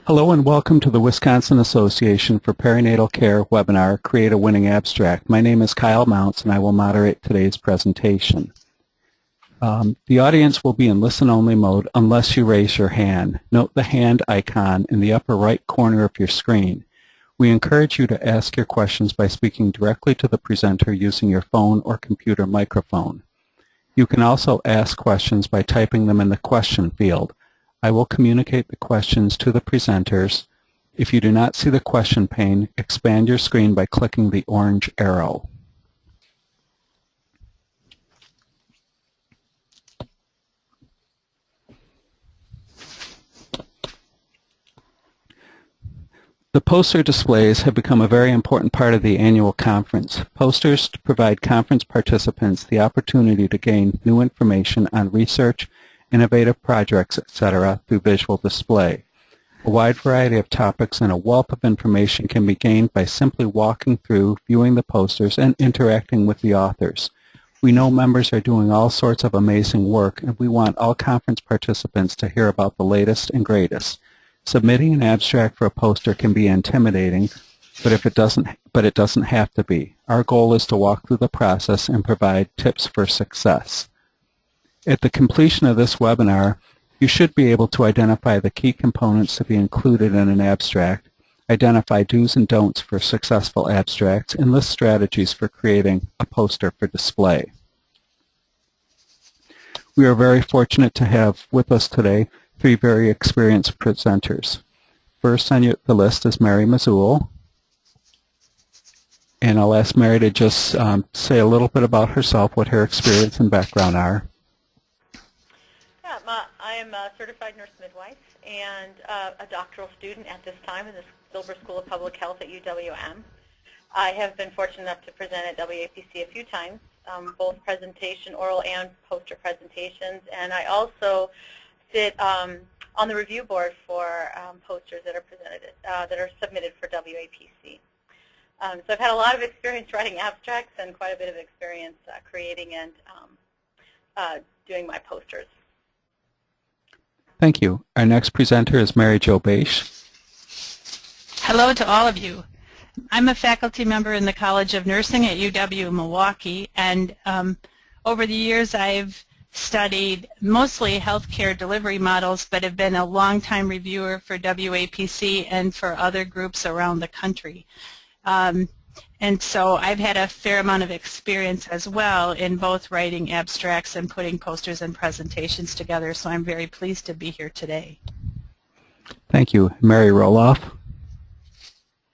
Hello and welcome to the Wisconsin Association for Perinatal Care webinar, Create a Winning Abstract. My name is Kyle Mounts and I will moderate today's presentation. The audience will be in listen-only mode unless you raise your hand. Note the hand icon in the upper right corner of your screen. We encourage you to ask your questions by speaking directly to the presenter using your phone or computer microphone. You can also ask questions by typing them in the question field. I will communicate the questions to the presenters. If you do not see the question pane, expand your screen by clicking the orange arrow. The poster displays have become a very important part of the annual conference. Posters provide conference participants the opportunity to gain new information on research, innovative projects, etc. through visual display. A wide variety of topics and a wealth of information can be gained by simply walking through, viewing the posters, and interacting with the authors. We know members are doing all sorts of amazing work, and we want all conference participants to hear about the latest and greatest. Submitting an abstract for a poster can be intimidating, but it doesn't have to be. Our goal is to walk through the process and provide tips for success. At the completion of this webinar, you should be able to identify the key components to be included in an abstract, identify do's and don'ts for successful abstracts, and list strategies for creating a poster for display. We are very fortunate to have with us today three very experienced presenters. First on the list is Mary Mazul, and I'll ask Mary to just say a little bit about herself, what her experience and background are. I am a certified nurse midwife and a doctoral student at this time in the Silver School of Public Health at UWM. I have been fortunate enough to present at WAPC a few times, both presentation, oral and poster presentations, and I also sit on the review board for posters that are presented, that are submitted for WAPC. So I've had a lot of experience writing abstracts and quite a bit of experience creating and doing my posters. Thank you. Our next presenter is Mary Jo Bache. Hello to all of you. I'm a faculty member in the College of Nursing at UW-Milwaukee, and over the years I've studied mostly healthcare delivery models, but have been a long-time reviewer for WAPC and for other groups around the country. And so I've had a fair amount of experience as well in both writing abstracts and putting posters and presentations together, so I'm very pleased to be here today. Thank you. Mary Roloff.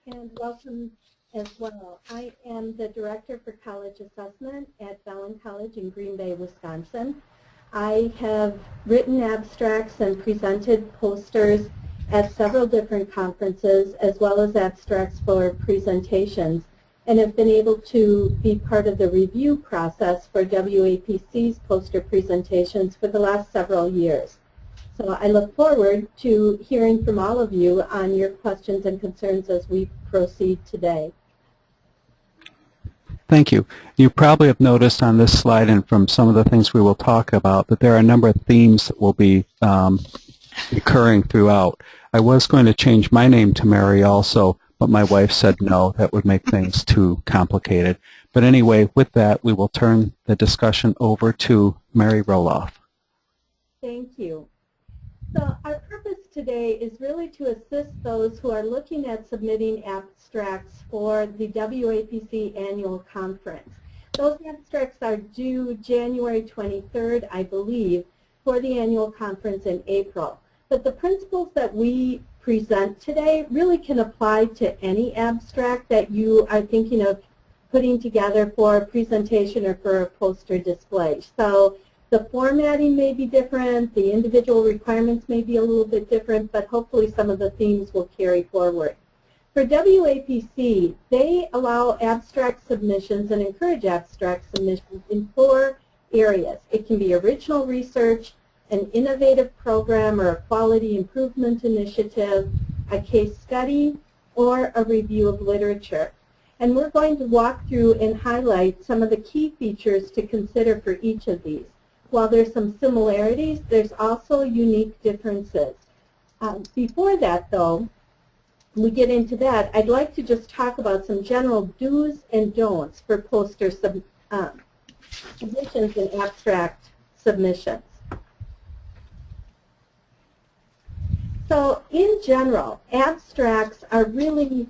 And welcome as well. I am the Director for College Assessment at Bellin College in Green Bay, Wisconsin. I have written abstracts and presented posters at several different conferences, as well as abstracts for presentations, and have been able to be part of the review process for WAPC's poster presentations for the last several years. So I look forward to hearing from all of you on your questions and concerns as we proceed today. Thank you. You probably have noticed on this slide and from some of the things we will talk about that there are a number of themes that will be occurring throughout. I was going to change my name to Mary also, but my wife said no, that would make things too complicated. But anyway, with that, we will turn the discussion over to Mary Roloff. Thank you. So our purpose today is really to assist those who are looking at submitting abstracts for the WAPC annual conference. Those abstracts are due January 23rd, I believe, for the annual conference in April. But the principles that we present today really can apply to any abstract that you are thinking of putting together for a presentation or for a poster display. So the formatting may be different, the individual requirements may be a little bit different, but hopefully some of the themes will carry forward. For WAPC, they allow abstract submissions and encourage abstract submissions in 4 areas. It can be original research, an innovative program or a quality improvement initiative, a case study, or a review of literature. And we're going to walk through and highlight some of the key features to consider for each of these. While there's some similarities, there's also unique differences. Before that, though, we get into that, I'd like to just talk about some general do's and don'ts for poster submissions and abstract submissions. So in general, abstracts are really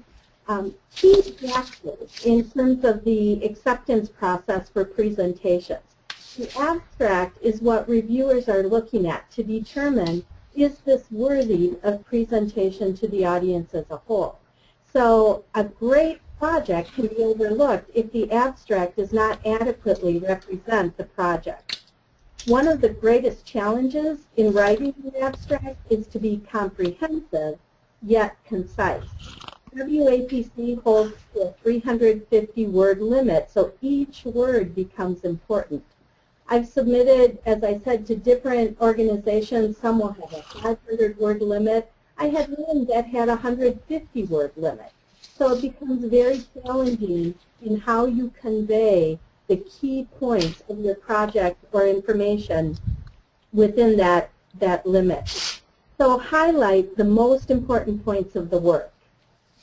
key factors in terms of the acceptance process for presentations. The abstract is what reviewers are looking at to determine, is this worthy of presentation to the audience as a whole? So a great project can be overlooked if the abstract does not adequately represent the project. One of the greatest challenges in writing an abstract is to be comprehensive, yet concise. WAPC holds to a 350-word limit, so each word becomes important. I've submitted, as I said, to different organizations. Some will have a 500-word limit. I had one that had a 150-word limit. So it becomes very challenging in how you convey the key points of your project or information within that limit. So highlight the most important points of the work.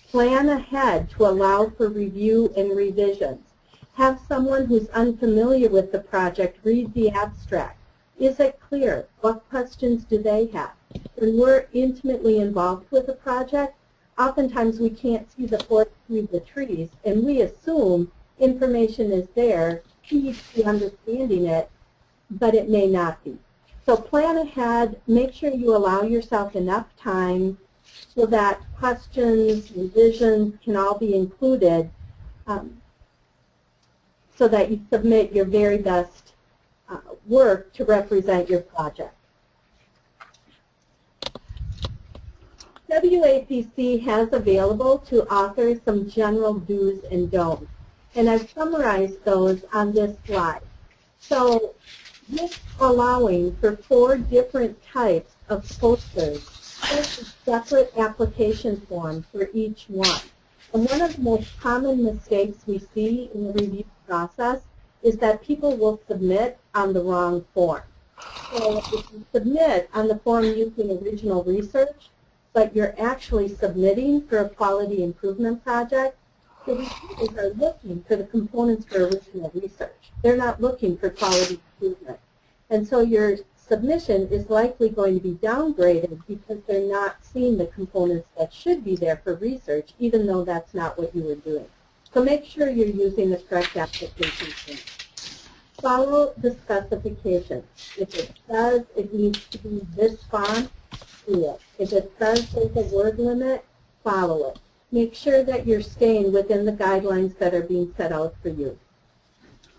Plan ahead to allow for review and revisions. Have someone who's unfamiliar with the project read the abstract. Is it clear? What questions do they have? When we're intimately involved with a project, oftentimes we can't see the forest through the trees, and we assume information is there, key to understanding it, but it may not be. So plan ahead, make sure you allow yourself enough time so that questions, revisions can all be included so that you submit your very best work to represent your project. WAPC has available to authors some general do's and don'ts, and I've summarized those on this slide. So this allowing for 4 different types of posters, with a separate application form for each one. And one of the most common mistakes we see in the review process is that people will submit on the wrong form. So if you submit on the form using original research, but you're actually submitting for a quality improvement project, the reviewers are looking for the components for original research. They're not looking for quality improvement. And so your submission is likely going to be downgraded because they're not seeing the components that should be there for research, even though that's not what you were doing. So make sure you're using the correct application form. Follow the specifications. If it says it needs to be this font, do it. If it says there's a word limit, follow it. Make sure that you're staying within the guidelines that are being set out for you.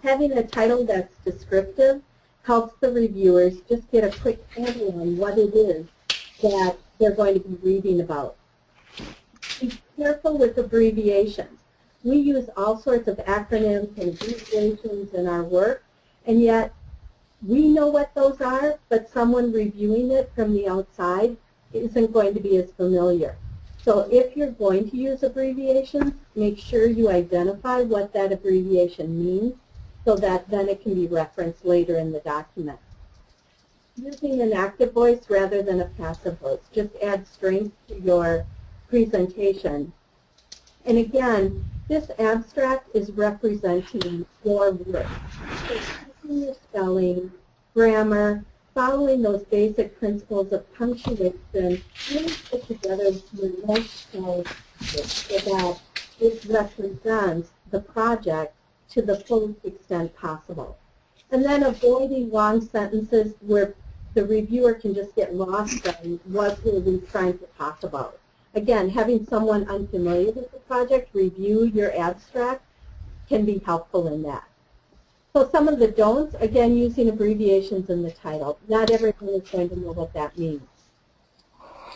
Having a title that's descriptive helps the reviewers just get a quick handle on what it is that they're going to be reading about. Be careful with abbreviations. We use all sorts of acronyms and abbreviations in our work, and yet we know what those are, but someone reviewing it from the outside isn't going to be as familiar. So if you're going to use abbreviations, make sure you identify what that abbreviation means so that then it can be referenced later in the document. Using an active voice rather than a passive voice just adds strength to your presentation. And again, this abstract is representing your work. So using your spelling, grammar, following those basic principles of punctuation, really put together your most so that it represents the project to the fullest extent possible. And then avoiding long sentences where the reviewer can just get lost on what we're really trying to talk about. Again, having someone unfamiliar with the project review your abstract can be helpful in that. So some of the don'ts, again, using abbreviations in the title. Not everyone is going to know what that means.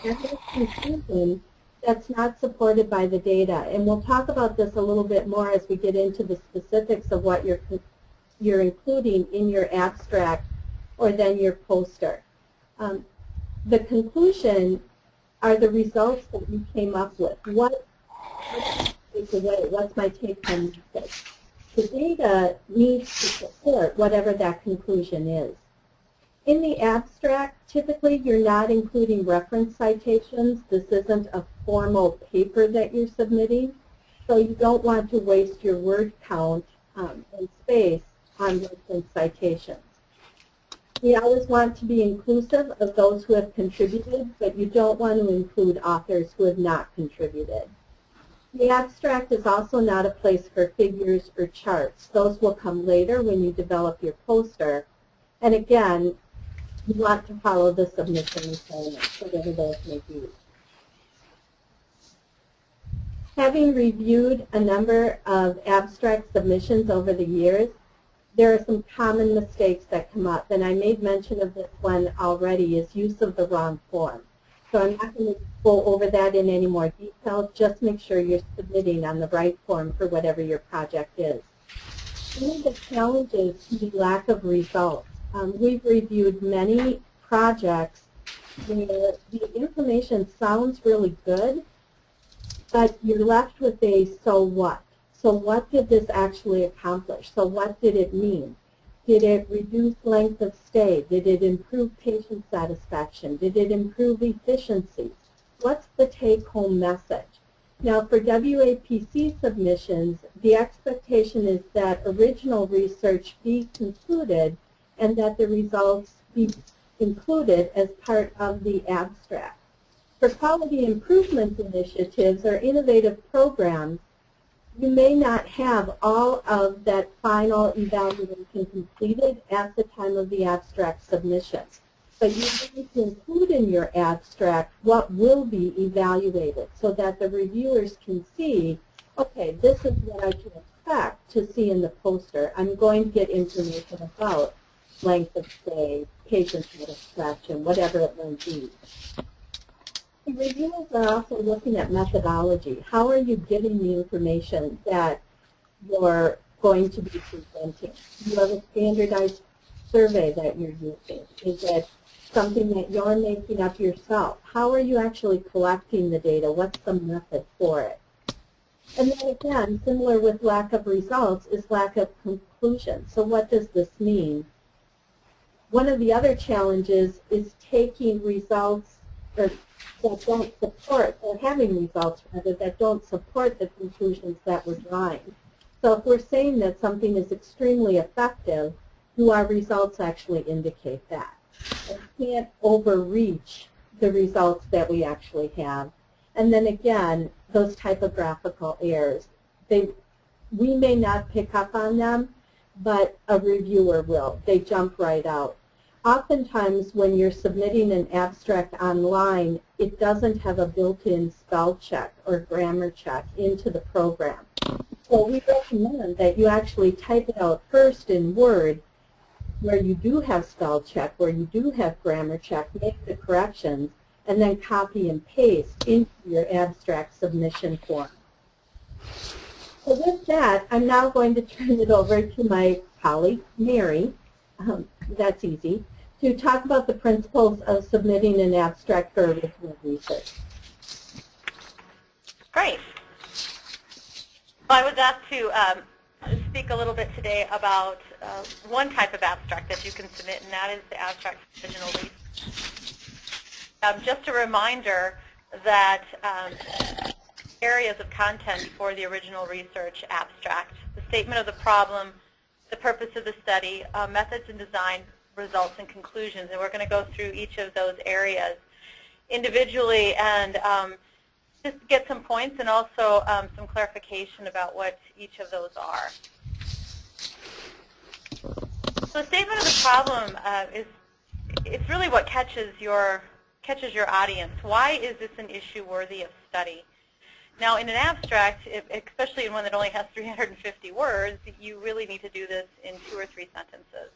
And there's confusion that's not supported by the data. And we'll talk about this a little bit more as we get into the specifics of what you're including in your abstract or then your poster. The conclusion are the results that you came up with. What's my take-home message? The data needs to support whatever that conclusion is. In the abstract, typically you're not including reference citations. This isn't a formal paper that you're submitting, so you don't want to waste your word count and space on reference citations. We always want to be inclusive of those who have contributed, but you don't want to include authors who have not contributed. The abstract is also not a place for figures or charts. Those will come later when you develop your poster. And again, you want to follow the submission requirements, whatever those may be. Having reviewed a number of abstract submissions over the years, there are some common mistakes that come up, and I made mention of this one already, is use of the wrong form. So I'm not going to go over that in any more detail. Just make sure you're submitting on the right form for whatever your project is. One of the challenges is the lack of results. We've reviewed many projects where the information sounds really good, but you're left with a so what. So what did this actually accomplish? So what did it mean? Did it reduce length of stay? Did it improve patient satisfaction? Did it improve efficiency? What's the take-home message? Now for WAPC submissions, the expectation is that original research be concluded and that the results be included as part of the abstract. For quality improvement initiatives or innovative programs, you may not have all of that final evaluation completed at the time of the abstract submission. But you need to include in your abstract what will be evaluated so that the reviewers can see, okay, this is what I can expect to see in the poster. I'm going to get information about length of stay, patient satisfaction, whatever it may be. The reviewers are also looking at methodology. How are you getting the information that you're going to be presenting? Do you have a standardized survey that you're using? Is it something that you're making up yourself? How are you actually collecting the data? What's the method for it? And then again, similar with lack of results is lack of conclusion. So what does this mean? One of the other challenges is taking results that don't support, or having results rather, that don't support the conclusions that we're drawing. So if we're saying that something is extremely effective, do our results actually indicate that? And we can't overreach the results that we actually have. And then again, those typographical errors, we may not pick up on them, but a reviewer will. They jump right out. Oftentimes, when you're submitting an abstract online, it doesn't have a built-in spell check or grammar check into the program. So we recommend that you actually type it out first in Word, where you do have spell check, where you do have grammar check, make the corrections, and then copy and paste into your abstract submission form. So with that, I'm now going to turn it over to my colleague, Mary. That's easy, to talk about the principles of submitting an abstract for original research. Great. Well, I was asked to speak a little bit today about one type of abstract that you can submit, and that is the abstract for original research. Just a reminder that areas of content for the original research abstract: the statement of the problem, the purpose of the study, methods and design, results and conclusions. And we're going to go through each of those areas individually and just get some points and also some clarification about what each of those are. So the statement of the problem it's really what catches your audience. Why is this an issue worthy of study? Now, in an abstract, especially in one that only has 350 words, you really need to do this in 2 or 3 sentences.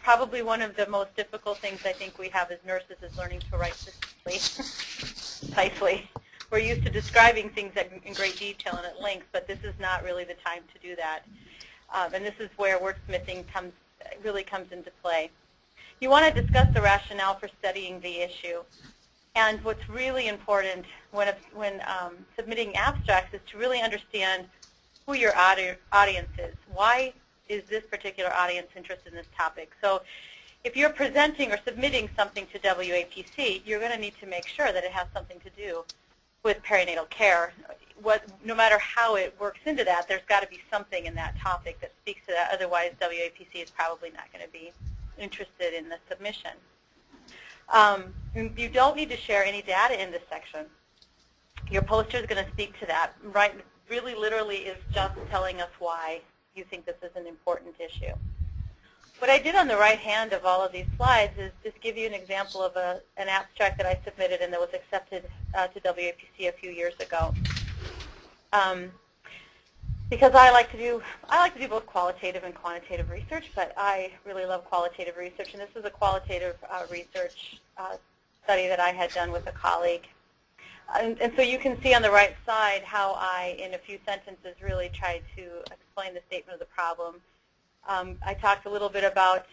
Probably one of the most difficult things I think we have as nurses is learning to write precisely. We're used to describing things in great detail and at length, but this is not really the time to do that. And this is where wordsmithing really comes into play. You want to discuss the rationale for studying the issue. And what's really important when submitting abstracts is to really understand who your audience is. Why is this particular audience interested in this topic? So if you're presenting or submitting something to WAPC, you're going to need to make sure that it has something to do with perinatal care. No matter how it works into that, there's got to be something in that topic that speaks to that. Otherwise, WAPC is probably not going to be interested in the submission. You don't need to share any data in this section. Your poster is going to speak to that. Right? Really, literally, is just telling us why you think this is an important issue. What I did on the right hand of all of these slides is just give you an example of an abstract that I submitted and that was accepted to WAPC a few years ago. Because I like to do both qualitative and quantitative research, but I really love qualitative research, and this is a qualitative research study that I had done with a colleague. And so you can see on the right side how I, in a few sentences, really tried to explain the statement of the problem. I talked a little bit about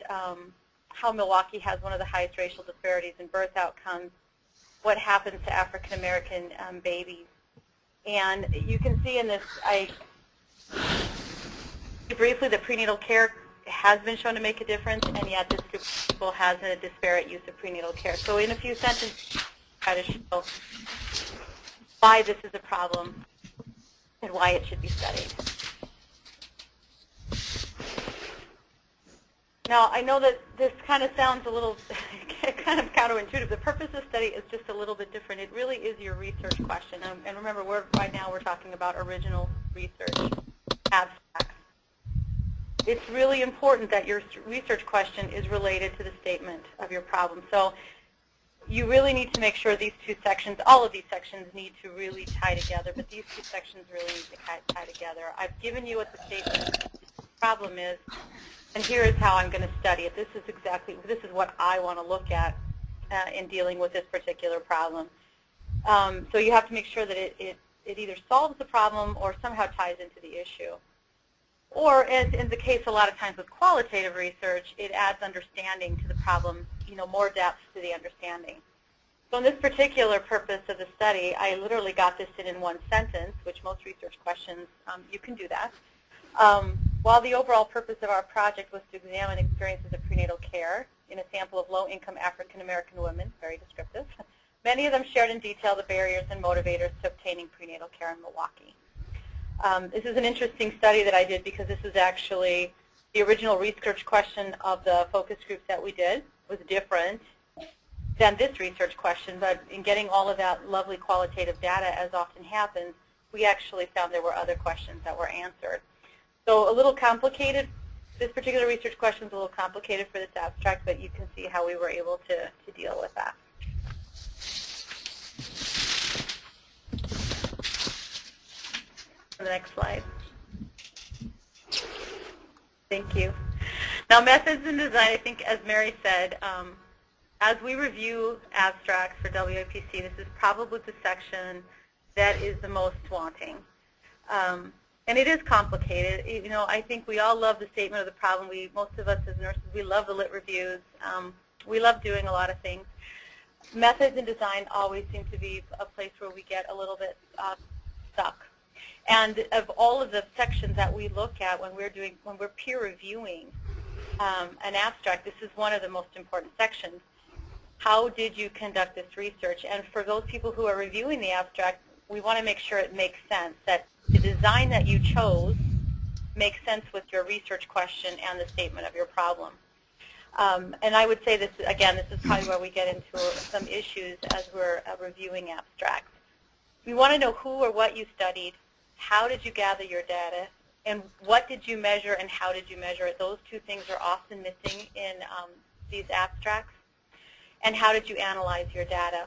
how Milwaukee has one of the highest racial disparities in birth outcomes, what happens to African American babies. And you can see in this, briefly, that prenatal care has been shown to make a difference, and yet this group of people has a disparate use of prenatal care. So in a few sentences, I try to show why this is a problem and why it should be studied. Now, I know that this kind of sounds a little kind of counterintuitive. The purpose of study is just a little bit different. It really is your research question. And remember, right now we're talking about original research abstracts. It's really important that your research question is related to the statement of your problem. So you really need to make sure these two sections, all of these sections need to really tie together, but these two sections really need to tie together. I've given you what the statement of the problem is, and here is how I'm going to study it. This is what I want to look at in dealing with this particular problem. So you have to make sure that it either solves the problem or somehow ties into the issue. Or, as in the case a lot of times with qualitative research, it adds understanding to the problem, more depth to the understanding. So in this particular purpose of the study, I literally got this in one sentence, which most research questions, you can do that. While the overall purpose of our project was to examine experiences of prenatal care in a sample of low-income African American women, very descriptive, many of them shared in detail the barriers and motivators to obtaining prenatal care in Milwaukee. This is an interesting study that I did because this is actually the original research question of the focus groups that we did was different than this research question, but in getting all of that lovely qualitative data, as often happens, we actually found there were other questions that were answered. So a little complicated. This particular research question is a little complicated for this abstract, but you can see how we were able to deal with that. The next slide. Thank you. Now, methods in design, I think, as Mary said, as we review abstracts for WAPC, this is probably the section that is the most wanting. And it is complicated. I think we all love the statement of the problem. Most of us as nurses, we love the lit reviews. We love doing a lot of things. Methods in design always seem to be a place where we get a little bit stuck. And of all of the sections that we look at when we're peer reviewing an abstract, this is one of the most important sections. How did you conduct this research? And for those people who are reviewing the abstract, we want to make sure it makes sense, that the design that you chose makes sense with your research question and the statement of your problem. And I would say this, again, this is probably where we get into some issues as we're reviewing abstracts. We want to know who or what you studied, how did you gather your data, and what did you measure and how did you measure it. Those two things are often missing in these abstracts. And how did you analyze your data?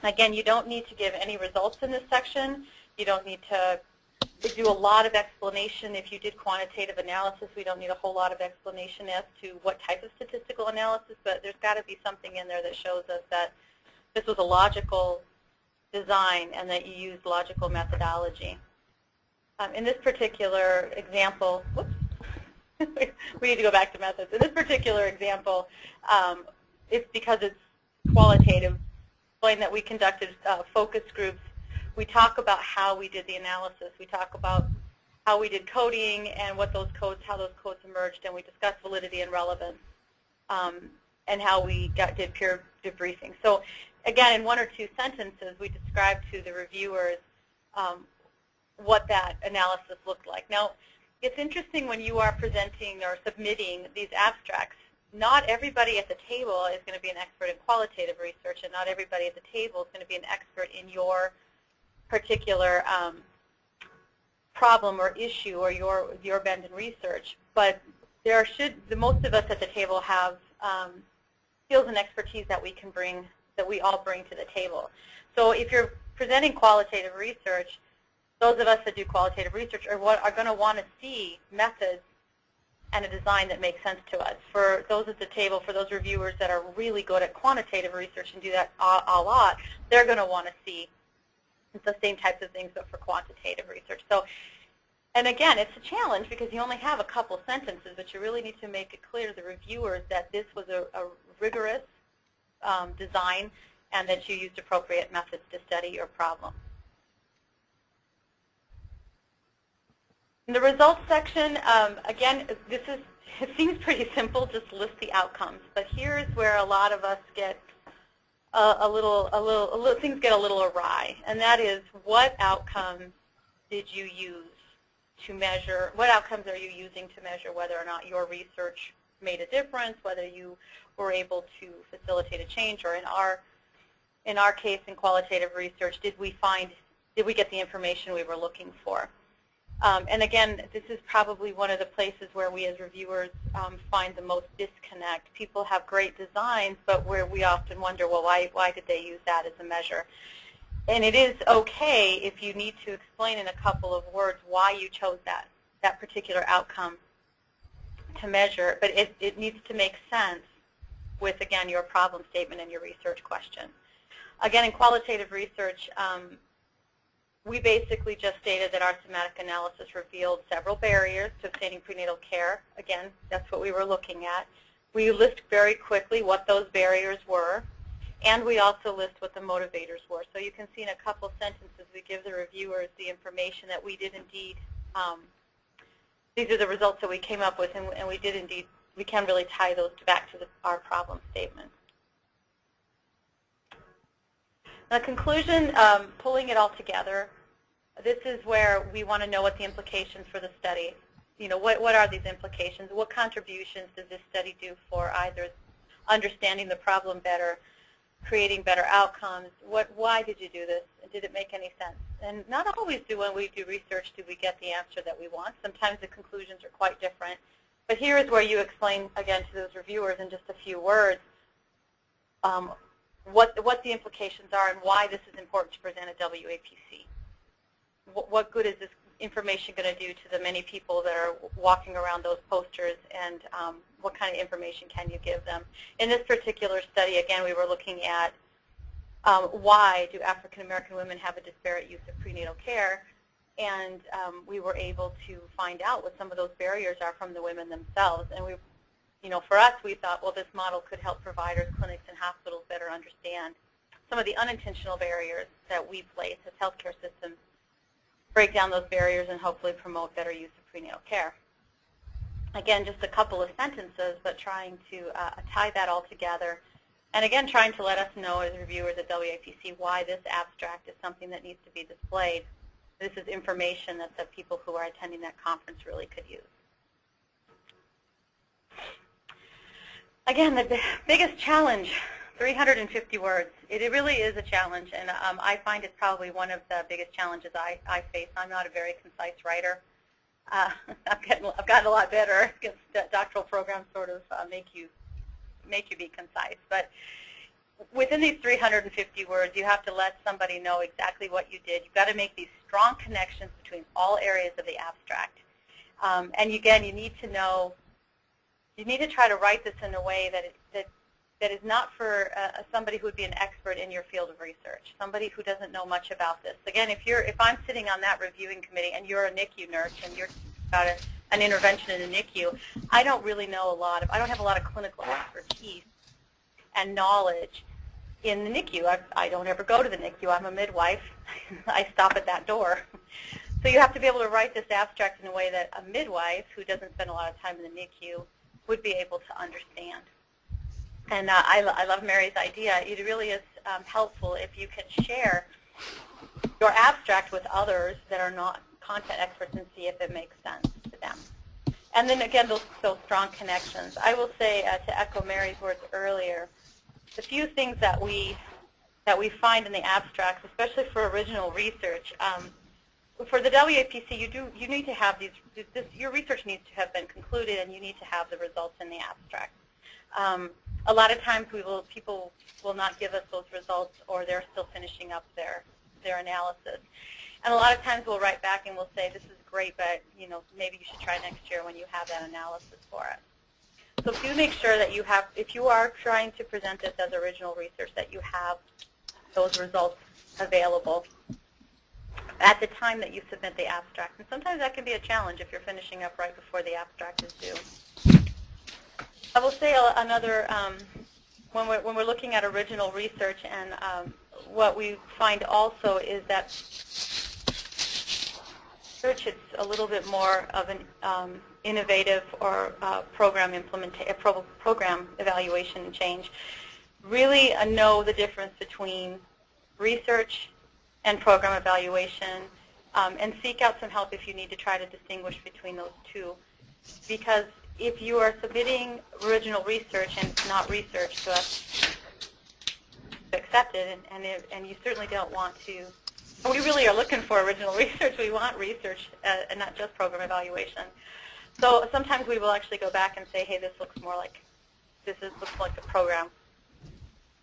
Again, you don't need to give any results in this section. You don't need to do a lot of explanation. If you did quantitative analysis, we don't need a whole lot of explanation as to what type of statistical analysis, but there's got to be something in there that shows us that this was a logical design and that you used logical methodology. In this particular example, whoops, we need to go back to methods. In this particular example, it's because it's qualitative. Explain that we conducted focus groups. We talk about how we did the analysis. We talk about how we did coding and what those codes, how those codes emerged, and we discuss validity and relevance. and how we did peer debriefing. So again, in one or two sentences, we described to the reviewers what that analysis looked like. Now, it's interesting when you are presenting or submitting these abstracts, not everybody at the table is going to be an expert in qualitative research, and not everybody at the table is going to be an expert in your particular problem or issue or your bend in research. But most of us at the table have skills and expertise that we can bring, that we all bring to the table. So if you're presenting qualitative research, those of us that do qualitative research are going to want to see methods and a design that makes sense to us. For those at the table, for those reviewers that are really good at quantitative research and do that a lot, they're going to want to see the same types of things, but for quantitative research. So, and again, it's a challenge because you only have a couple sentences, but you really need to make it clear to the reviewers that this was a rigorous design and that you used appropriate methods to study your problem. In the results section, again, it seems pretty simple, just list the outcomes. But here's where a lot of us get things get a little awry, and that is, what outcomes did you use to measure? What outcomes are you using to measure whether or not your research made a difference, whether you were able to facilitate a change, or in our case, in qualitative research, did we get the information we were looking for? And again, this is probably one of the places where we as reviewers find the most disconnect. People have great designs, but where we often wonder, well, why did they use that as a measure? And it is okay if you need to explain in a couple of words why you chose that particular outcome to measure, but it needs to make sense with, again, your problem statement and your research question. Again, in qualitative research, we basically just stated that our thematic analysis revealed several barriers to obtaining prenatal care. Again, that's what we were looking at. We list very quickly what those barriers were, and we also list what the motivators were. So you can see in a couple sentences we give the reviewers the information that we did indeed, these are the results that we came up with, and we did indeed, we can really tie those back to our problem statement. The conclusion, pulling it all together, this is where we want to know what the implications for the study, what are these implications? What contributions does this study do for either understanding the problem better, creating better outcomes? Why did you do this? Did it make any sense? And not always when we do research do we get the answer that we want. Sometimes the conclusions are quite different. But here is where you explain, again, to those reviewers in just a few words, what the implications are and why this is important to present at WAPC. What good is this information going to do to the many people that are walking around those posters, and what kind of information can you give them? In this particular study, again, we were looking at why do African American women have a disparate use of prenatal care, and we were able to find out what some of those barriers are from the women themselves. And for us, we thought, well, this model could help providers, clinics, and hospitals better understand some of the unintentional barriers that we place as healthcare systems, break down those barriers, and hopefully promote better use of prenatal care. Again, just a couple of sentences, but trying to tie that all together. And again, trying to let us know as reviewers at WAPC why this abstract is something that needs to be displayed. This is information that the people who are attending that conference really could use. Again, the biggest challenge, 350 words. It really is a challenge, and I find it's probably one of the biggest challenges I face. I'm not a very concise writer. I've gotten a lot better because doctoral programs sort of make you be concise. But within these 350 words, you have to let somebody know exactly what you did. You've got to make these strong connections between all areas of the abstract. And again, you need to try to write this in a way that is not for somebody who would be an expert in your field of research, somebody who doesn't know much about this. Again, if I'm sitting on that reviewing committee and you're a NICU nurse and you're about an intervention in a NICU, I don't really know I don't have a lot of clinical expertise and knowledge in the NICU. I don't ever go to the NICU. I'm a midwife. I stop at that door. So you have to be able to write this abstract in a way that a midwife who doesn't spend a lot of time in the NICU would be able to understand. And I love Mary's idea. It really is helpful if you can share your abstract with others that are not content experts and see if it makes sense to them. And then again, those strong connections. I will say, to echo Mary's words earlier, the few things that we find in the abstracts, especially for original research, for the WAPC, you need to have your research needs to have been concluded, and you need to have the results in the abstract. A lot of times people will not give us those results, or they're still finishing up their analysis. And a lot of times we'll write back and we'll say, this is great, but maybe you should try next year when you have that analysis for it. So do make sure that you have, if you are trying to present this as original research, that you have those results available at the time that you submit the abstract. And sometimes that can be a challenge if you're finishing up right before the abstract is due. I will say another, when we're looking at original research, and what we find also is that research is a little bit more of an innovative or program evaluation and change. Really know the difference between research and program evaluation, and seek out some help if you need to try to distinguish between those two. Because if you are submitting original research and it's not research, so that's accepted, and you certainly don't want to. We really are looking for original research. We want research and not just program evaluation. So sometimes we will actually go back and say, hey, this looks more like looks like a program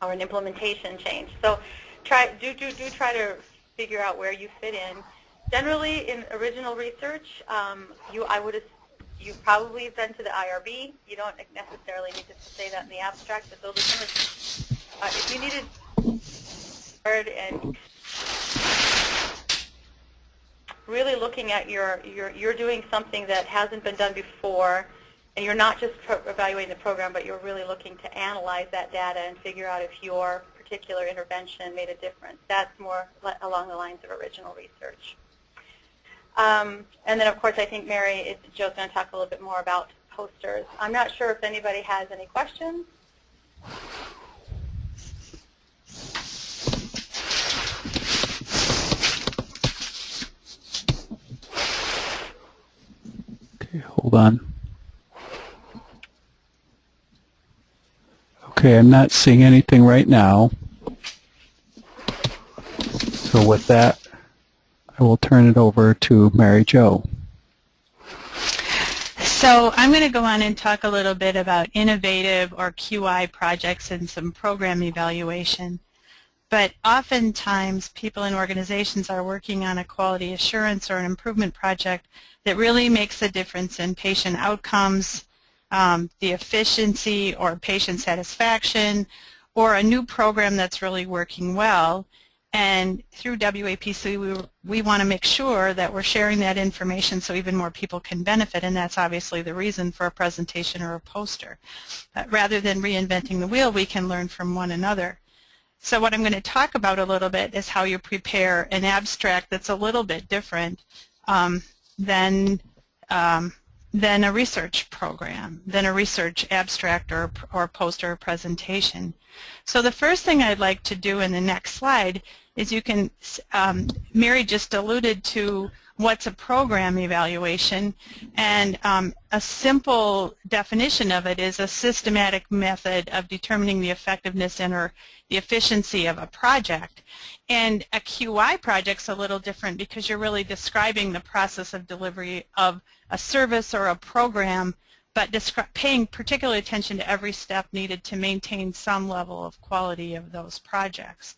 or an implementation change. So try to figure out where you fit in. Generally, in original research, you've probably been to the IRB. You don't necessarily need to say that in the abstract, but those are some of if you needed and really looking at you're doing something that hasn't been done before, and you're not just evaluating the program, but you're really looking to analyze that data and figure out if your particular intervention made a difference. That's more along the lines of original research. And then, of course, I think Joe's going to talk a little bit more about posters. I'm not sure if anybody has any questions. Okay, hold on. Okay, I'm not seeing anything right now. So with that, I will turn it over to Mary Jo. So I'm going to go on and talk a little bit about innovative or QI projects and some program evaluation. But oftentimes people in organizations are working on a quality assurance or an improvement project that really makes a difference in patient outcomes, the efficiency or patient satisfaction, or a new program that's really working well. And through WAPC, we want to make sure that we're sharing that information so even more people can benefit, and that's obviously the reason for a presentation or a poster. Rather than reinventing the wheel, we can learn from one another. So what I'm going to talk about a little bit is how you prepare an abstract that's a little bit different than a research program, than a research abstract or poster or presentation. So the first thing I'd like to do in the next slide is Mary just alluded to what's a program evaluation, and a simple definition of it is a systematic method of determining the effectiveness and/or the efficiency of a project. And a QI project's a little different because you're really describing the process of delivery of a service or a program, but paying particular attention to every step needed to maintain some level of quality of those projects.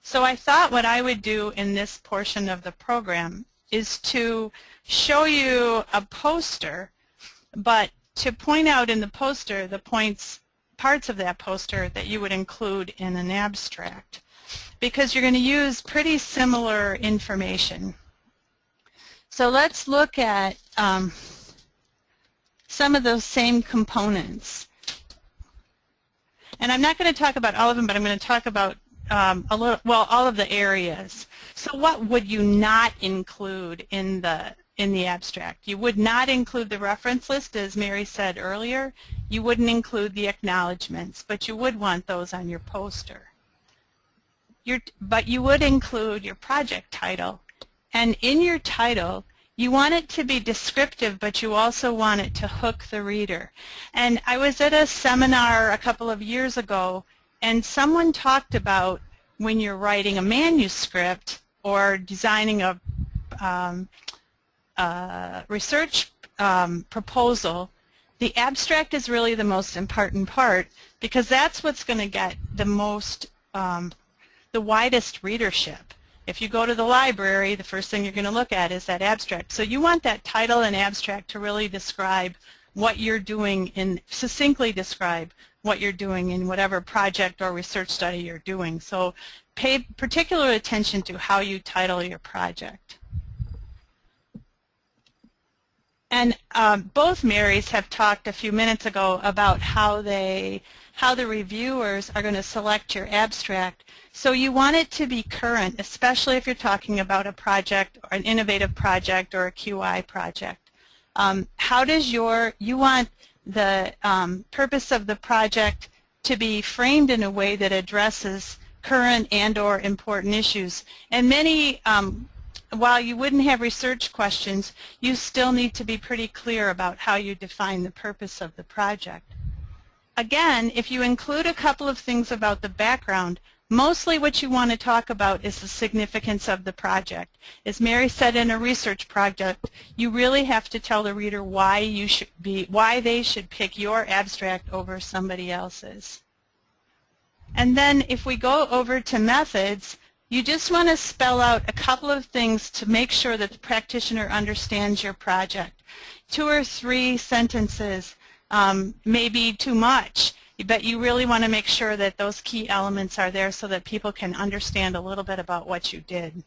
So I thought what I would do in this portion of the program is to show you a poster, but to point out in the poster the parts of that poster that you would include in an abstract, because you're going to use pretty similar information. So let's look at some of those same components. And I'm not going to talk about all of them, but I'm going to talk about all of the areas. So what would you not include in the in the abstract. You would not include the reference list, as Mary said earlier. You wouldn't include the acknowledgments, but you would want those on your poster. But you would include your project title. And in your title, you want it to be descriptive, but you also want it to hook the reader. And I was at a seminar a couple of years ago, and someone talked about when you're writing a manuscript or designing a research proposal, the abstract is really the most important part, because that's what's going to get the most, the widest readership. If you go to the library, the first thing you're going to look at is that abstract. So you want that title and abstract to really describe what you're doing, and succinctly describe what you're doing in whatever project or research study you're doing. So pay particular attention to how you title your project. And both Marys have talked a few minutes ago about how the reviewers are going to select your abstract. So you want it to be current, especially if you're talking about a project or an innovative project or a QI project. You want the purpose of the project to be framed in a way that addresses current and or important issues. And many, while you wouldn't have research questions, you still need to be pretty clear about how you define the purpose of the project. Again, if you include a couple of things about the background, mostly what you want to talk about is the significance of the project. As Mary said, in a research project, you really have to tell the reader why they should pick your abstract over somebody else's. And then if we go over to methods, you just want to spell out a couple of things to make sure that the practitioner understands your project. 2 or 3 sentences may be too much, but you really want to make sure that those key elements are there so that people can understand a little bit about what you did.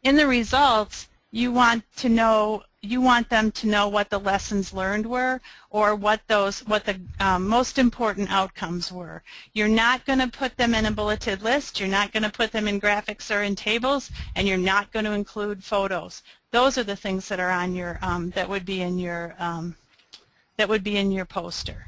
In the results, you want them to know what the lessons learned were, or what the most important outcomes were. You're not going to put them in a bulleted list. You're not going to put them in graphics or in tables, and you're not going to include photos. Those are the things that are on your that would be in your poster.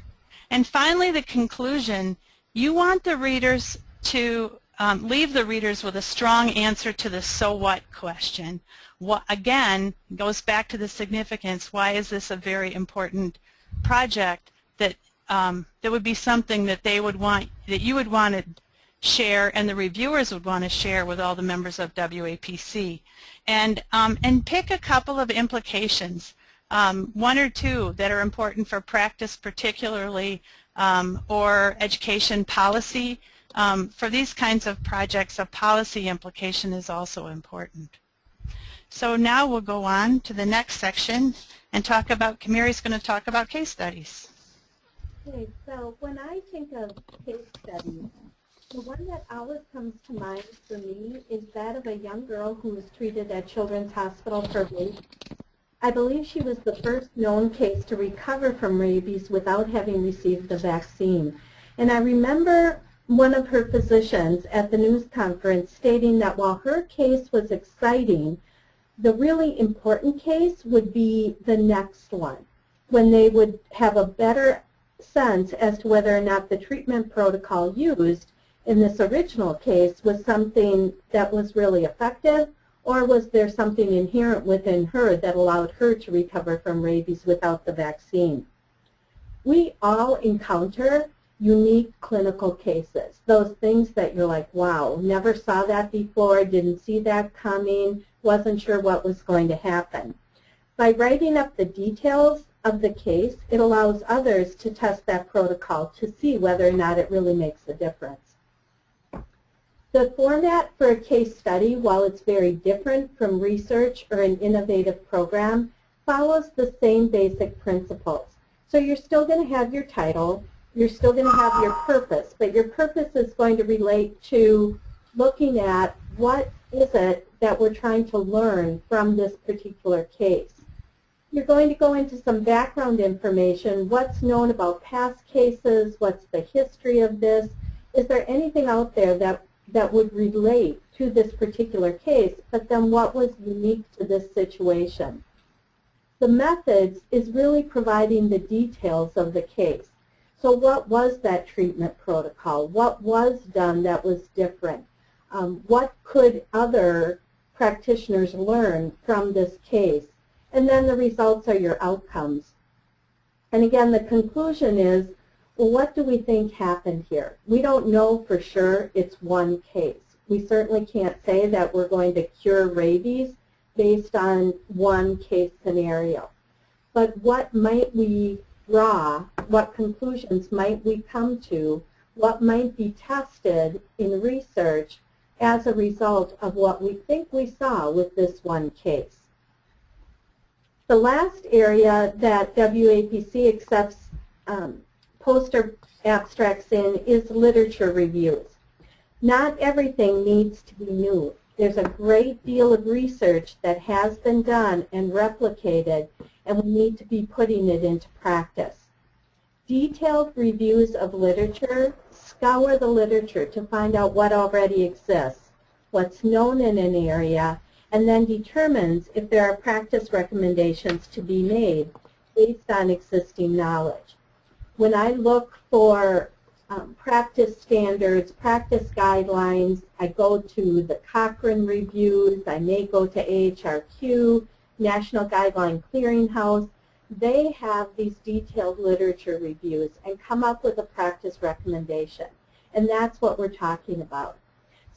And finally, the conclusion. You want the readers to leave the readers with a strong answer to the so what question. What, again, goes back to the significance. Why is this a very important project that that would be something that they would want, that you would want to share, and the reviewers would want to share with all the members of WAPC, and pick a couple of implications, 1 or 2 that are important for practice particularly, or education policy. For these kinds of projects, a policy implication is also important. So now we'll go on to the next section and talk about, Mary's going to talk about case studies. Okay, so when I think of case studies, the one that always comes to mind for me is that of a young girl who was treated at Children's Hospital for rabies. I believe she was the first known case to recover from rabies without having received the vaccine. And I remember one of her physicians at the news conference stating that while her case was exciting, the really important case would be the next one, when they would have a better sense as to whether or not the treatment protocol used in this original case was something that was really effective, or was there something inherent within her that allowed her to recover from rabies without the vaccine. We all encounter unique clinical cases, those things that you're like, wow, never saw that before, didn't see that coming, wasn't sure what was going to happen. By writing up the details of the case, it allows others to test that protocol to see whether or not it really makes a difference. The format for a case study, while it's very different from research or an innovative program, follows the same basic principles. So you're still going to have your title, you're still going to have your purpose, but your purpose is going to relate to looking at what is it that we're trying to learn from this particular case. You're going to go into some background information, what's known about past cases, what's the history of this, is there anything out there that would relate to this particular case, but then what was unique to this situation. The methods is really providing the details of the case. So what was that treatment protocol? What was done that was different? What could other practitioners learn from this case? And then the results are your outcomes. And again, the conclusion is, well, what do we think happened here? We don't know for sure it's one case. We certainly can't say that we're going to cure rabies based on one case scenario. But what might we draw? What conclusions might we come to? What might be tested in research as a result of what we think we saw with this one case? The last area that WAPC accepts poster abstracts in is literature reviews. Not everything needs to be new. There's a great deal of research that has been done and replicated, and we need to be putting it into practice. Detailed reviews of literature, scour the literature to find out what already exists, what's known in an area, and then determines if there are practice recommendations to be made based on existing knowledge. When I look for practice standards, practice guidelines, I go to the Cochrane reviews, I may go to AHRQ, National Guideline Clearinghouse. They have these detailed literature reviews and come up with a practice recommendation. And that's what we're talking about.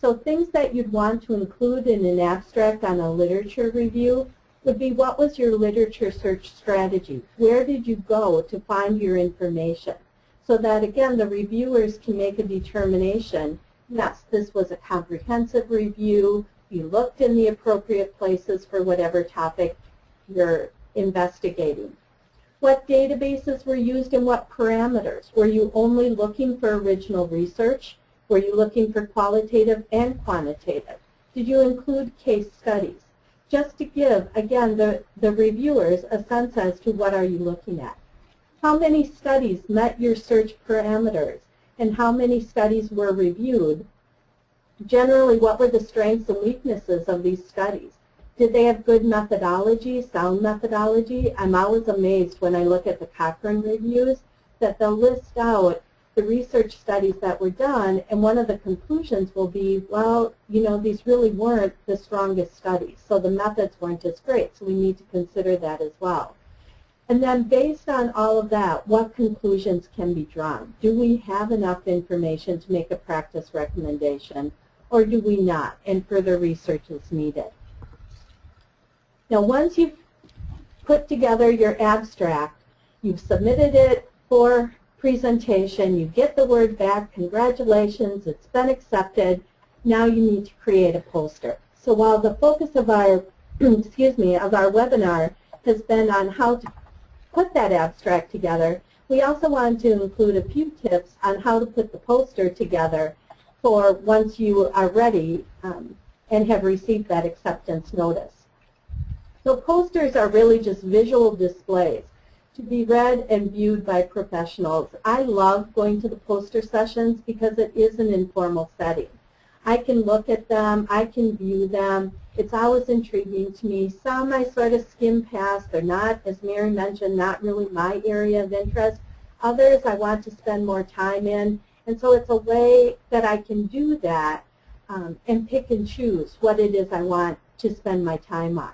So things that you'd want to include in an abstract on a literature review would be, what was your literature search strategy? Where did you go to find your information? So that, again, the reviewers can make a determination, yes, this was a comprehensive review, you looked in the appropriate places for whatever topic you're investigating. What databases were used and what parameters? Were you only looking for original research? Were you looking for qualitative and quantitative? Did you include case studies? Just to give, again, the reviewers a sense as to what are you looking at. How many studies met your search parameters, and how many studies were reviewed? Generally, what were the strengths and weaknesses of these studies? Did they have good methodology, sound methodology? I'm always amazed when I look at the Cochrane reviews that they'll list out the research studies that were done, and one of the conclusions will be, well, you know, these really weren't the strongest studies, so the methods weren't as great, so we need to consider that as well. And then based on all of that, what conclusions can be drawn? Do we have enough information to make a practice recommendation, or do we not, and further research is needed? Now, once you've put together your abstract, you've submitted it for presentation, you get the word back, congratulations, it's been accepted, now you need to create a poster. So while the focus of our, excuse me, of our webinar has been on how to put that abstract together, we also want to include a few tips on how to put the poster together for once you are ready and have received that acceptance notice. So posters are really just visual displays to be read and viewed by professionals. I love going to the poster sessions because it is an informal setting. I can look at them, I can view them. It's always intriguing to me. Some I sort of skim past. They're not, as Mary mentioned, not really my area of interest. Others I want to spend more time in. And so it's a way that I can do that and pick and choose what it is I want to spend my time on.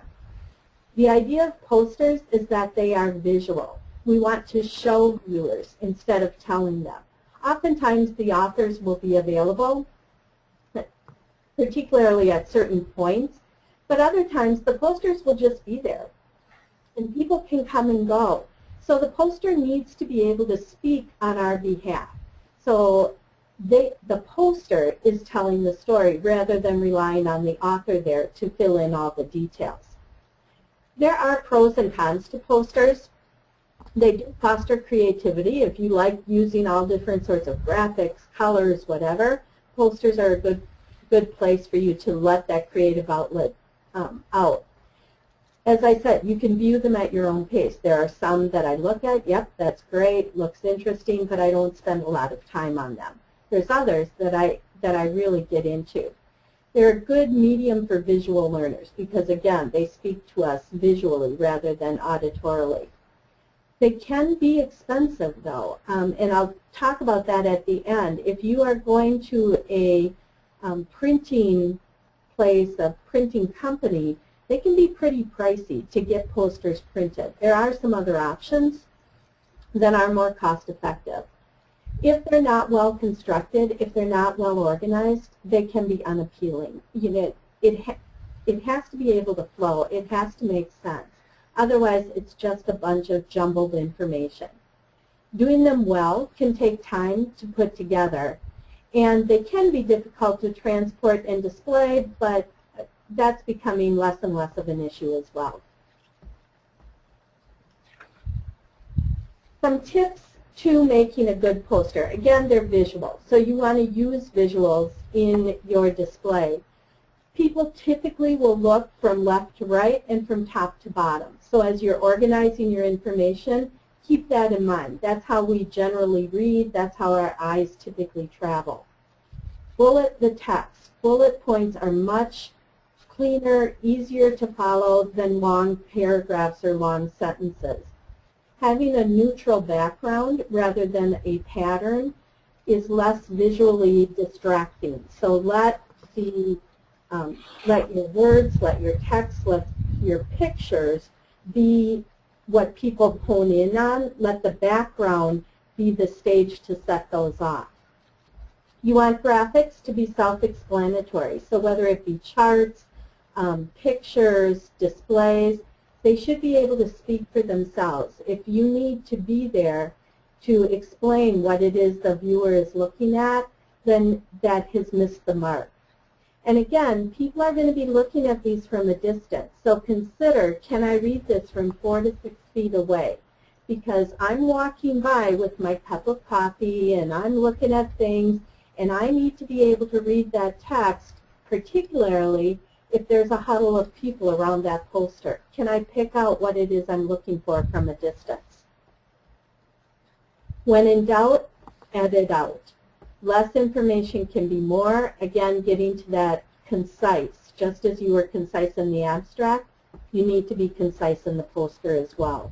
The idea of posters is that they are visual. We want to show viewers instead of telling them. Oftentimes the authors will be available, particularly at certain points, but other times the posters will just be there and people can come and go. So the poster needs to be able to speak on our behalf. So the poster is telling the story rather than relying on the author there to fill in all the details. There are pros and cons to posters. They do foster creativity. If you like using all different sorts of graphics, colors, whatever, posters are a good place for you to let that creative outlet out. As I said, you can view them at your own pace. There are some that I look at, yep, that's great, looks interesting, but I don't spend a lot of time on them. There's others that I really get into. They're a good medium for visual learners because, again, they speak to us visually rather than auditorily. They can be expensive, though, and I'll talk about that at the end. If you are going to a printing place, a printing company, they can be pretty pricey to get posters printed. There are some other options that are more cost-effective. If they're not well constructed, if they're not well organized, they can be unappealing. You know, it has to be able to flow. It has to make sense. Otherwise, it's just a bunch of jumbled information. Doing them well can take time to put together, and they can be difficult to transport and display, but that's becoming less and less of an issue as well. Some tips to making a good poster. Again, they're visual, so you want to use visuals in your display. People typically will look from left to right and from top to bottom. So as you're organizing your information, keep that in mind. That's how we generally read. That's how our eyes typically travel. Bullet the text. Bullet points are much cleaner, easier to follow than long paragraphs or long sentences. Having a neutral background rather than a pattern is less visually distracting. So let your words, let your text, let your pictures be what people hone in on. Let the background be the stage to set those off. You want graphics to be self-explanatory. So whether it be charts, pictures, displays, they should be able to speak for themselves. If you need to be there to explain what it is the viewer is looking at, then that has missed the mark. And again, people are going to be looking at these from a distance. So consider, can I read this from 4 to 6 feet away? Because I'm walking by with my cup of coffee and I'm looking at things, and I need to be able to read that text, particularly if there's a huddle of people around that poster. Can I pick out what it is I'm looking for from a distance? When in doubt, edit out. Less information can be more. Again, getting to that concise. Just as you were concise in the abstract, you need to be concise in the poster as well.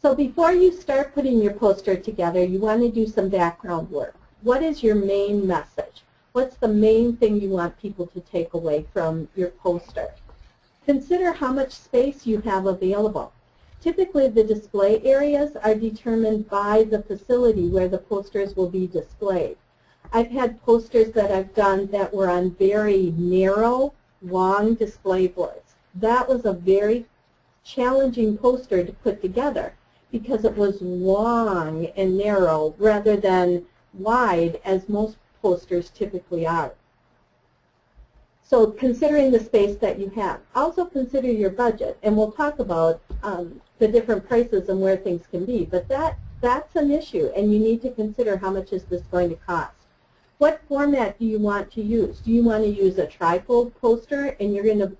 So before you start putting your poster together, you want to do some background work. What is your main message? What's the main thing you want people to take away from your poster? Consider how much space you have available. Typically, the display areas are determined by the facility where the posters will be displayed. I've had posters that I've done that were on very narrow, long display boards. That was a very challenging poster to put together because it was long and narrow rather than wide as most posters typically are. So considering the space that you have. Also consider your budget, and we'll talk about the different prices and where things can be, but that's an issue, and you need to consider how much is this going to cost. What format do you want to use? Do you want to use a trifold poster and you're going to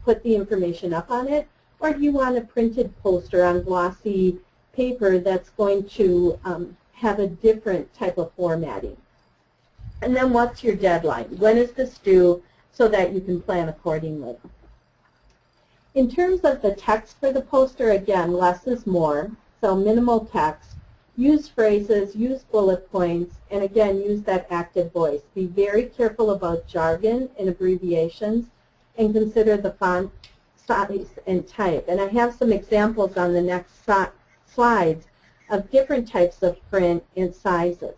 put the information up on it, or do you want a printed poster on glossy paper that's going to have a different type of formatting? And then what's your deadline? When is this due, so that you can plan accordingly? In terms of the text for the poster, again, less is more. So minimal text. Use phrases, use bullet points, and again, use that active voice. Be very careful about jargon and abbreviations, and consider the font size and type. And I have some examples on the next slides of different types of print and sizes.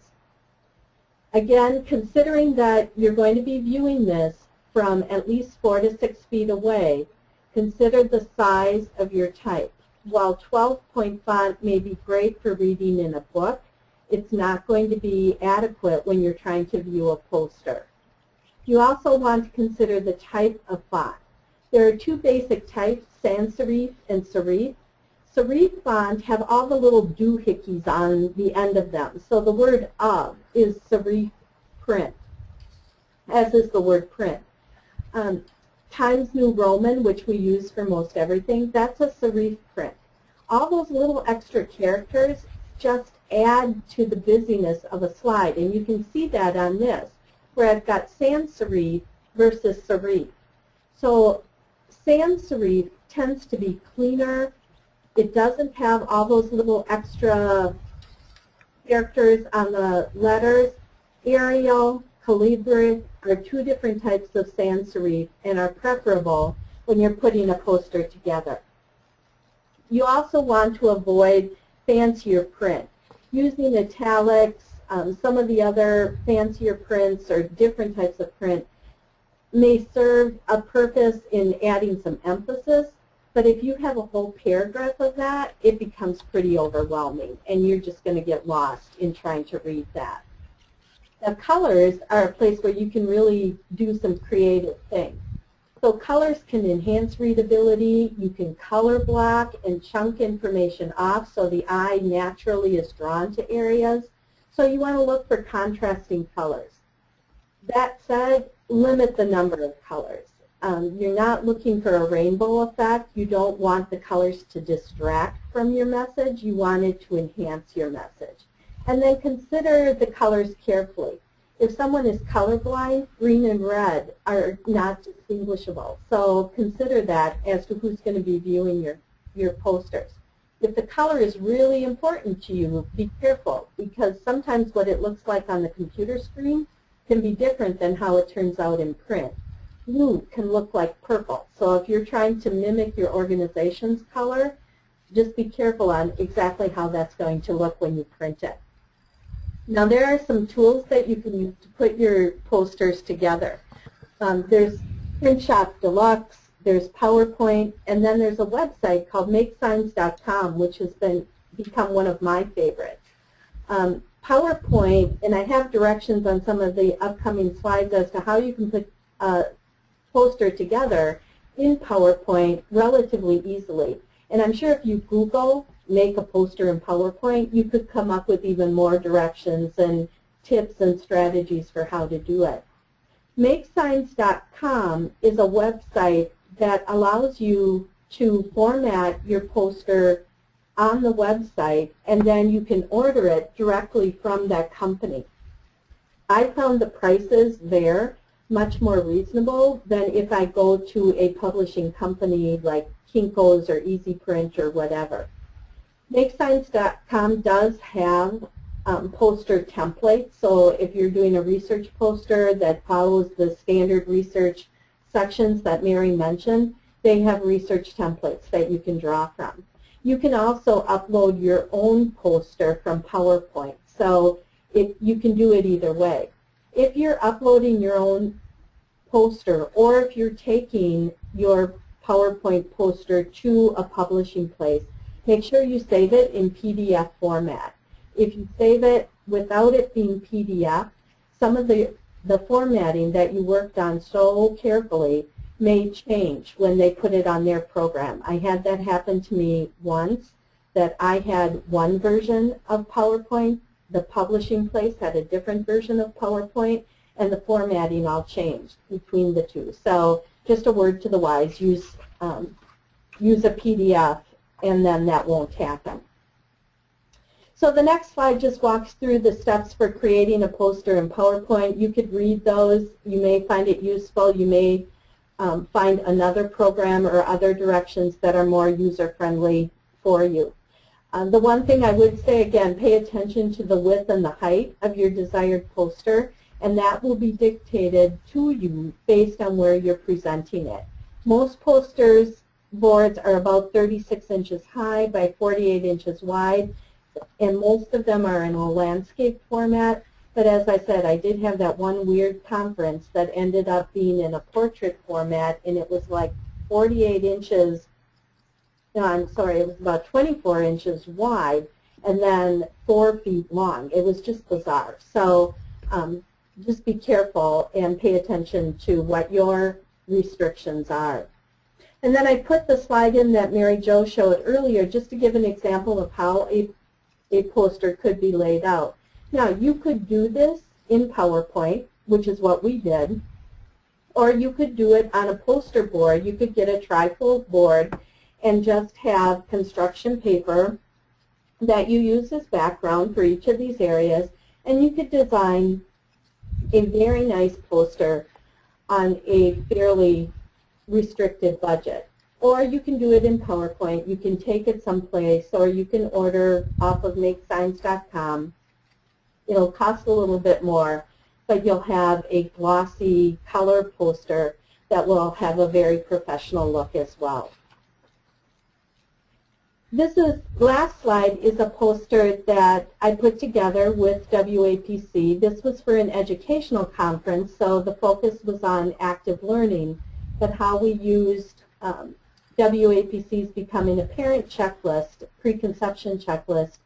Again, considering that you're going to be viewing this from at least 4 to 6 feet away, consider the size of your type. While 12-point font may be great for reading in a book, it's not going to be adequate when you're trying to view a poster. You also want to consider the type of font. There are 2 basic types, sans serif and serif. Serif font have all the little doohickeys on the end of them. So the word of is serif print, as is the word print. Times New Roman, which we use for most everything, that's a serif print. All those little extra characters just add to the busyness of a slide, and you can see that on this. where I've got sans serif versus serif. So sans serif tends to be cleaner. It doesn't have all those little extra characters on the letters. Arial, calligraphy are two different types of sans serif and are preferable when you're putting a poster together. You also want to avoid fancier print. Using italics, some of the other fancier prints or different types of print may serve a purpose in adding some emphasis, but if you have a whole paragraph of that, it becomes pretty overwhelming, and you're just going to get lost in trying to read that. Now, colors are a place where you can really do some creative things. So colors can enhance readability. You can color block and chunk information off so the eye naturally is drawn to areas. So you want to look for contrasting colors. That said, limit the number of colors. You're not looking for a rainbow effect. You don't want the colors to distract from your message. You want it to enhance your message. And then consider the colors carefully. If someone is colorblind, green and red are not distinguishable. So consider that as to who's going to be viewing your posters. If the color is really important to you, be careful, because sometimes what it looks like on the computer screen can be different than how it turns out in print. Blue can look like purple. So if you're trying to mimic your organization's color, just be careful on exactly how that's going to look when you print it. Now, there are some tools that you can use to put your posters together. There's Print Shop Deluxe, there's PowerPoint, and then there's a website called makesigns.com, which has become one of my favorites. PowerPoint, and I have directions on some of the upcoming slides as to how you can put a poster together in PowerPoint relatively easily. And I'm sure if you Google make a poster in PowerPoint, you could come up with even more directions and tips and strategies for how to do it. MakeSigns.com is a website that allows you to format your poster on the website, and then you can order it directly from that company. I found the prices there much more reasonable than if I go to a publishing company like Kinko's or EasyPrint or whatever. MakeSigns.com does have poster templates, so if you're doing a research poster that follows the standard research sections that Mary mentioned, they have research templates that you can draw from. You can also upload your own poster from PowerPoint, so you can do it either way. If you're uploading your own poster, or if you're taking your PowerPoint poster to a publishing place, make sure you save it in PDF format. If you save it without it being PDF, some of the formatting that you worked on so carefully may change when they put it on their program. I had that happen to me once, that I had one version of PowerPoint, the publishing place had a different version of PowerPoint, and the formatting all changed between the two. So just a word to the wise, use a PDF, and then that won't happen. So the next slide just walks through the steps for creating a poster in PowerPoint. You could read those. You may find it useful. You may find another program or other directions that are more user-friendly for you. The one thing I would say, again, pay attention to the width and the height of your desired poster, and that will be dictated to you based on where you're presenting it. Most posters boards are about 36 inches high by 48 inches wide, and most of them are in a landscape format. But as I said, I did have that one weird conference that ended up being in a portrait format, and it was like 48 inches, no, I'm sorry, it was about 24 inches wide and then 4 feet long. It was just bizarre. So just be careful and pay attention to what your restrictions are. And then I put the slide in that Mary Jo showed earlier just to give an example of how a poster could be laid out. Now, you could do this in PowerPoint, which is what we did, or you could do it on a poster board. You could get a trifold board and just have construction paper that you use as background for each of these areas, and you could design a very nice poster on a fairly restricted budget. Or you can do it in PowerPoint. You can take it someplace, or you can order off of makesigns.com. It'll cost a little bit more, but you'll have a glossy color poster that will have a very professional look as well. This last slide is a poster that I put together with WAPC. This was for an educational conference, so the focus was on active learning, but how we used WAPC's Becoming a Parent checklist, preconception checklist,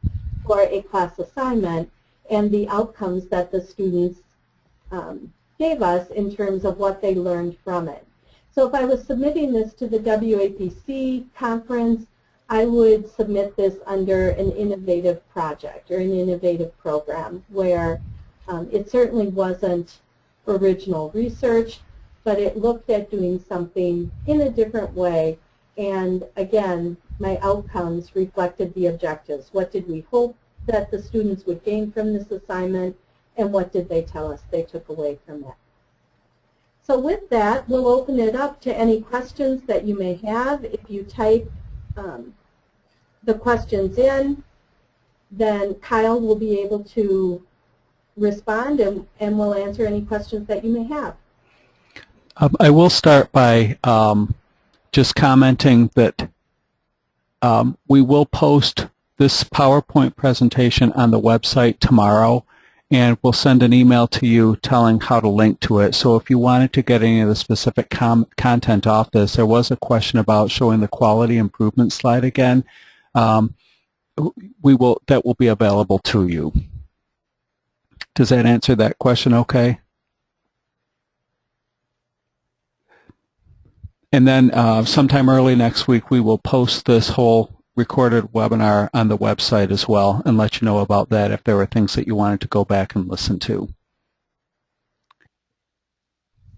for a class assignment, and the outcomes that the students gave us in terms of what they learned from it. So if I was submitting this to the WAPC conference, I would submit this under an innovative project or an innovative program where it certainly wasn't original research, but it looked at doing something in a different way. And again, my outcomes reflected the objectives. What did we hope that the students would gain from this assignment, and what did they tell us they took away from it? So with that, we'll open it up to any questions that you may have. If you type the questions in, then Kyle will be able to respond, and we'll answer any questions that you may have. I will start by just commenting that we will post this PowerPoint presentation on the website tomorrow, and we'll send an email to you telling how to link to it. So if you wanted to get any of the specific content off this, there was a question about showing the quality improvement slide again. That will be available to you. Does that answer that question okay? And then sometime early next week, we will post this whole recorded webinar on the website as well and let you know about that if there were things that you wanted to go back and listen to.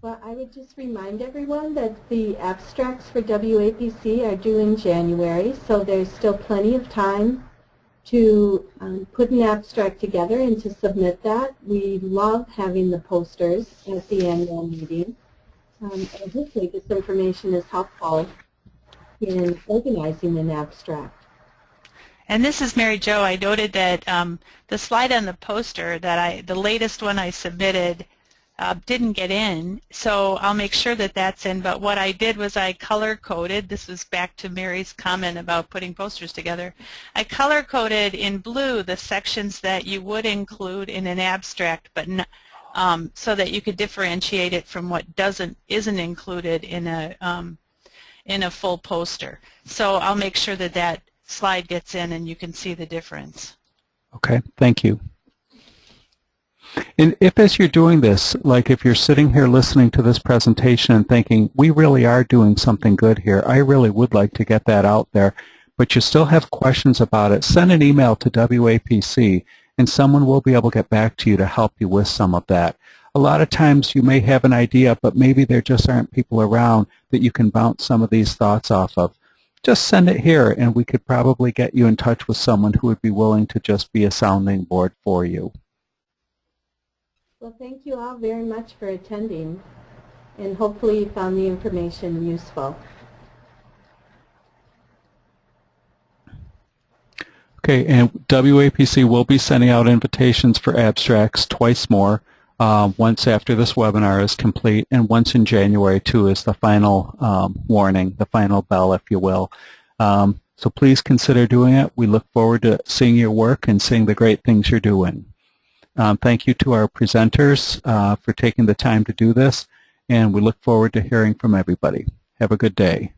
Well, I would just remind everyone that the abstracts for WAPC are due in January, so there's still plenty of time to put an abstract together and to submit that. We love having the posters at the annual meeting. And hopefully this information is helpful in organizing an abstract. And this is Mary Jo. I noted that the slide on the poster that the latest one I submitted didn't get in, so I'll make sure that that's in. But what I did was I color-coded. This was back to Mary's comment about putting posters together. I color-coded in blue the sections that you would include in an abstract, but so that you could differentiate it from what isn't included in a full poster. So I'll make sure that that slide gets in and you can see the difference. Okay, thank you. And if as you're doing this, like if you're sitting here listening to this presentation and thinking, we really are doing something good here, I really would like to get that out there, but you still have questions about it, send an email to WAPC and someone will be able to get back to you to help you with some of that. A lot of times you may have an idea, but maybe there just aren't people around that you can bounce some of these thoughts off of. Just send it here and we could probably get you in touch with someone who would be willing to just be a sounding board for you. Well, thank you all very much for attending, and hopefully you found the information useful. Okay, and WAPC will be sending out invitations for abstracts twice more, once after this webinar is complete, and once in January too is the final warning, the final bell, if you will. So please consider doing it. We look forward to seeing your work and seeing the great things you're doing. Thank you to our presenters for taking the time to do this, and we look forward to hearing from everybody. Have a good day.